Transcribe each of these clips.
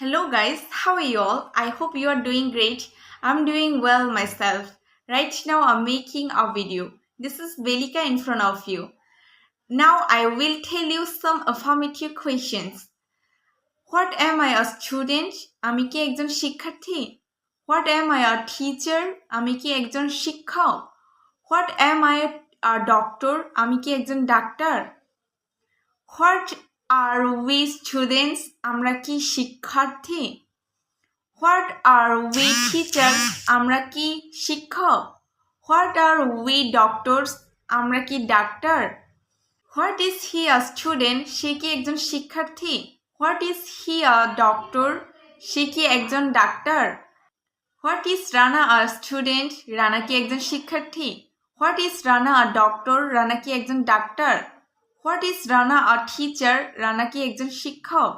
Hello guys, how are you all? I hope you are doing great. I'm doing well myself. Right now I'm making a video. This is Velika in front of you. Now I will tell you some affirmative questions. What am I a student? আমি কি একজন শিক্ষার্থী? What am I a teacher? আমি কি একজন শিক্ষক? What am I a doctor? আমি কি একজন doctor? What are we students? আমরা কি শিক্ষার্থী? What are we teachers? আমরা কি শিক্ষক? What are we doctors? আমরা কি doctor? What is he a student? সে কি একজন শিক্ষার্থী? What is he a doctor? সে কি একজন doctor? What is Rana a student? Rana কি একজন শিক্ষার্থী? What is Rana a doctor? Rana কি একজন doctor? What is Rana a teacher? Rana কি একজন শিক্ষক?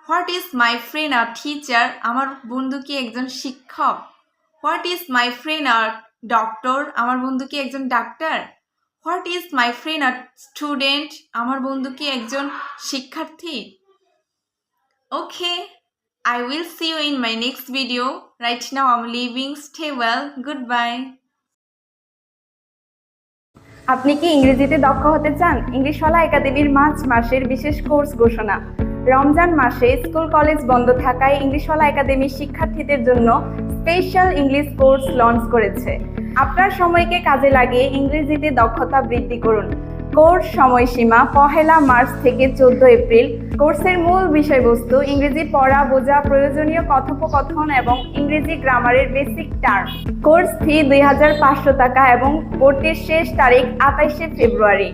What is my friend a teacher? আমার বন্ধু কি একজন শিক্ষক? What is my friend a doctor? আমার বন্ধু কি একজন doctor? What is my friend a student? আমার বন্ধু কি একজন শিক্ষার্থী? Okay, I will see you in my next video. Right now I'm leaving. Stay well. Goodbye. আপনি কি ইংরেজিতে দক্ষ হতে চান? ইংলিশওয়ালা একাডেমির মার্চ মাসের বিশেষ কোর্স ঘোষণা। রমজান মাসে স্কুল কলেজ বন্ধ থাকায় ইংলিশওয়ালা একাডেমির শিক্ষার্থীদের জন্য স্পেশাল ইংলিশ কোর্স লঞ্চ করেছে। আপনার সময়কে কাজে লাগিয়ে ইংরেজিতে দক্ষতা বৃদ্ধি করুন। কোর্স সময়সীমা 1 মার্চ থেকে 14 এপ্রিল। কোর্সের মূল বিষয়বস্তু ইংরেজি পড়া বোঝা, প্রয়োজনীয় কথোপকথন এবং ইংরেজি গ্রামারের বেসিক টার্ম। কোর্স ফি 2500 টাকা এবং ভর্তির শেষ তারিখ 28 ফেব্রুয়ারি।